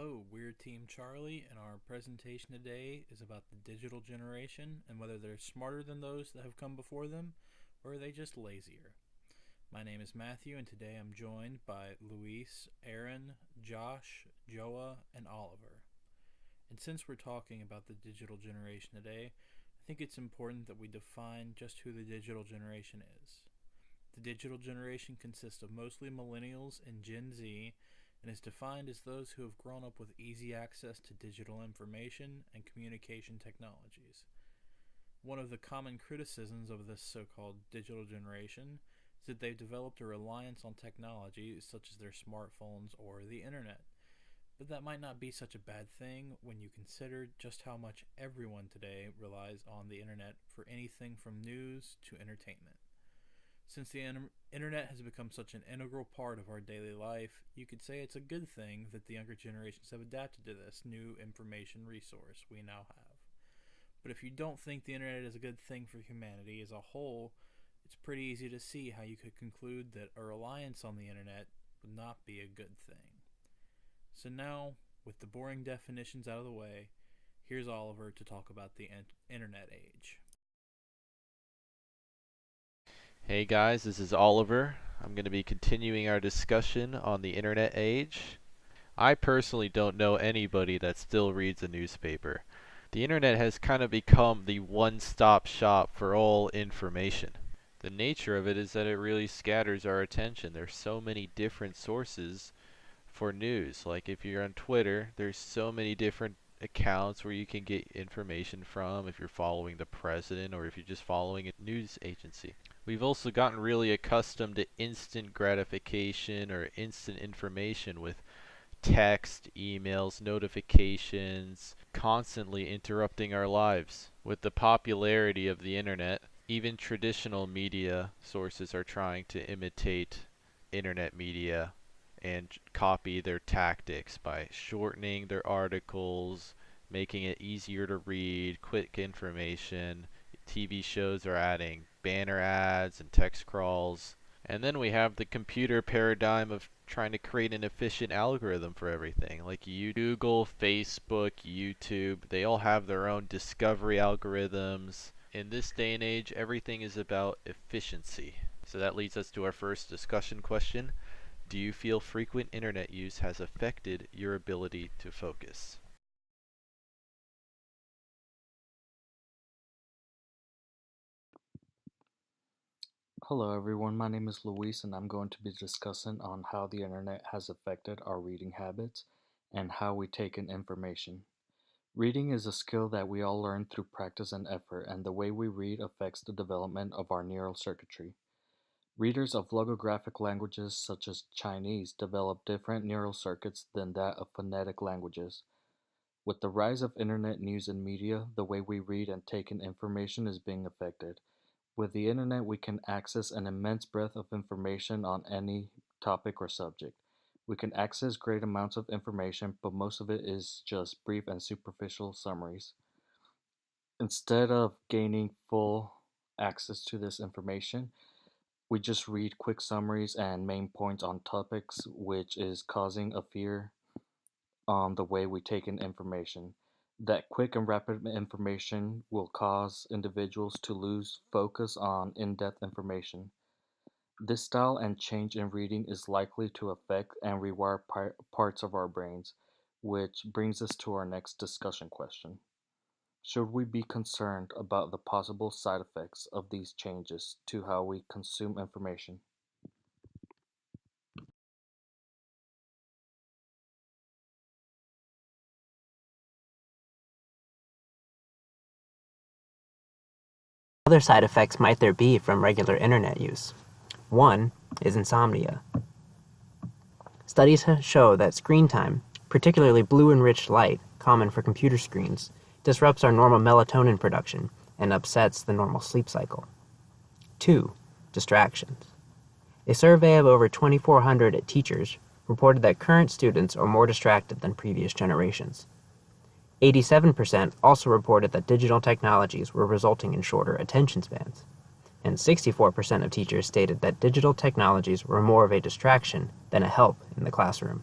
Hello, we're Team Charlie, and our presentation today is about the digital generation and whether they're smarter than those that have come before them, or are they just lazier. My name is Matthew, and today I'm joined by Luis, Aaron, Josh, Joa, and Oliver. And since we're talking about the digital generation today, I think it's important that we define just who the digital generation is. The digital generation consists of mostly millennials and Gen Z, and is defined as those who have grown up with easy access to digital information and communication technologies. One of the common criticisms of this so-called digital generation is that they've developed a reliance on technology such as their smartphones or the internet. But that might not be such a bad thing when you consider just how much everyone today relies on the internet for anything from news to entertainment. Since the internet has become such an integral part of our daily life, you could say it's a good thing that the younger generations have adapted to this new information resource we now have. But if you don't think the internet is a good thing for humanity as a whole, it's pretty easy to see how you could conclude that a reliance on the internet would not be a good thing. So now, with the boring definitions out of the way, here's Oliver to talk about the internet age. Hey guys, this is Oliver. I'm going to be continuing our discussion on the internet age. I personally don't know anybody that still reads a newspaper. The internet has kind of become the one-stop shop for all information. The nature of it is that it really scatters our attention. There's so many different sources for news. Like if you're on Twitter, there's so many different accounts where you can get information from if you're following the president or if you're just following a news agency. We've also gotten really accustomed to instant gratification or instant information with text, emails, notifications, constantly interrupting our lives. With the popularity of the internet, even traditional media sources are trying to imitate internet media and copy their tactics by shortening their articles, making it easier to read, quick information. TV shows are adding banner ads and text crawls. And then we have the computer paradigm of trying to create an efficient algorithm for everything. Like Google, Facebook, YouTube, they all have their own discovery algorithms. In this day and age, everything is about efficiency. So that leads us to our first discussion question. Do you feel frequent internet use has affected your ability to focus? Hello everyone, my name is Luis and I'm going to be discussing on how the internet has affected our reading habits and how we take in information. Reading is a skill that we all learn through practice and effort, and the way we read affects the development of our neural circuitry. Readers of logographic languages such as Chinese develop different neural circuits than that of phonetic languages. With the rise of internet news and media, the way we read and take in information is being affected. With the internet, we can access an immense breadth of information on any topic or subject. We can access great amounts of information, but most of it is just brief and superficial summaries. Instead of gaining full access to this information, we just read quick summaries and main points on topics, which is causing a fear on the way we take in information. That quick and rapid information will cause individuals to lose focus on in-depth information. This style and change in reading is likely to affect and rewire parts of our brains, which brings us to our next discussion question. Should we be concerned about the possible side effects of these changes to how we consume information? Other side effects might there be from regular internet use? One is insomnia. Studies show that screen time, particularly blue-enriched light, common for computer screens, disrupts our normal melatonin production and upsets the normal sleep cycle. 2. Distractions. A survey of over 2,400 teachers reported that current students are more distracted than previous generations. 87% also reported that digital technologies were resulting in shorter attention spans, and 64% of teachers stated that digital technologies were more of a distraction than a help in the classroom.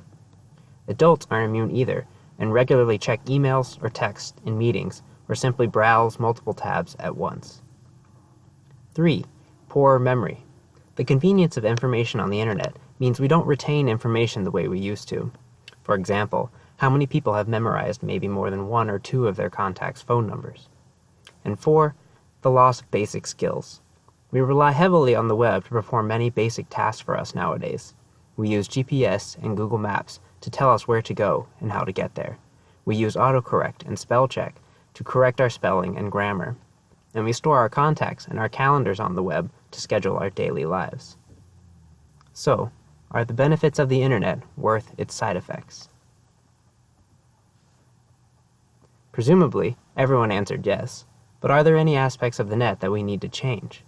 Adults aren't immune either, and regularly check emails or text in meetings, or simply browse multiple tabs at once. 3. Poor memory. The convenience of information on the internet means we don't retain information the way we used to. For example, how many people have memorized maybe more than one or two of their contacts' phone numbers? And 4. The loss of basic skills. We rely heavily on the web to perform many basic tasks for us nowadays. We use GPS and Google Maps to tell us where to go and how to get there. We use autocorrect and spell check to correct our spelling and grammar. And we store our contacts and our calendars on the web to schedule our daily lives. So, are the benefits of the internet worth its side effects? Presumably, everyone answered yes, but are there any aspects of the net that we need to change?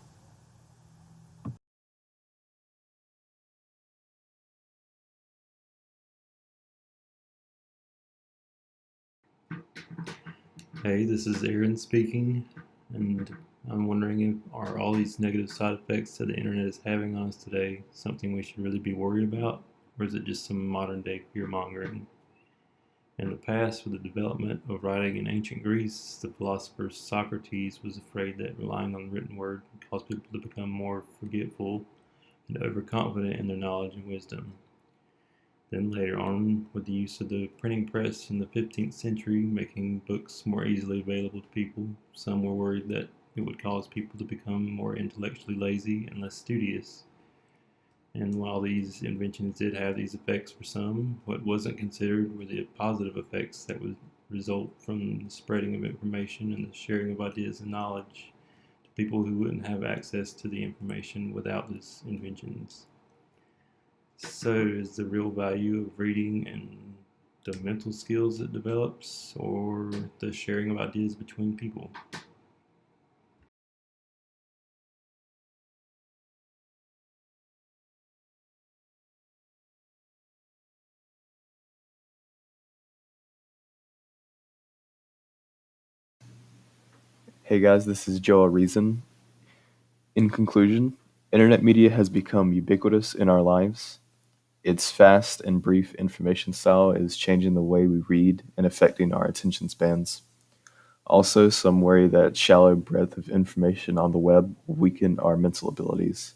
Hey, this is Aaron speaking, and I'm wondering if are all these negative side effects that the internet is having on us today something we should really be worried about, or is it just some modern day fear mongering? In the past, with the development of writing in ancient Greece, the philosopher Socrates was afraid that relying on the written word would cause people to become more forgetful and overconfident in their knowledge and wisdom. Then later on, with the use of the printing press in the 15th century, making books more easily available to people, some were worried that it would cause people to become more intellectually lazy and less studious. And while these inventions did have these effects for some, what wasn't considered were the positive effects that would result from the spreading of information and the sharing of ideas and knowledge to people who wouldn't have access to the information without these inventions. So, is the real value of reading and the mental skills it develops, or the sharing of ideas between people? Hey guys, this is Joel Reason. In conclusion, internet media has become ubiquitous in our lives. Its fast and brief information style is changing the way we read and affecting our attention spans. Also, some worry that shallow breadth of information on the web will weaken our mental abilities.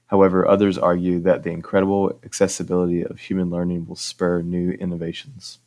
However, others argue that the incredible accessibility of human learning will spur new innovations.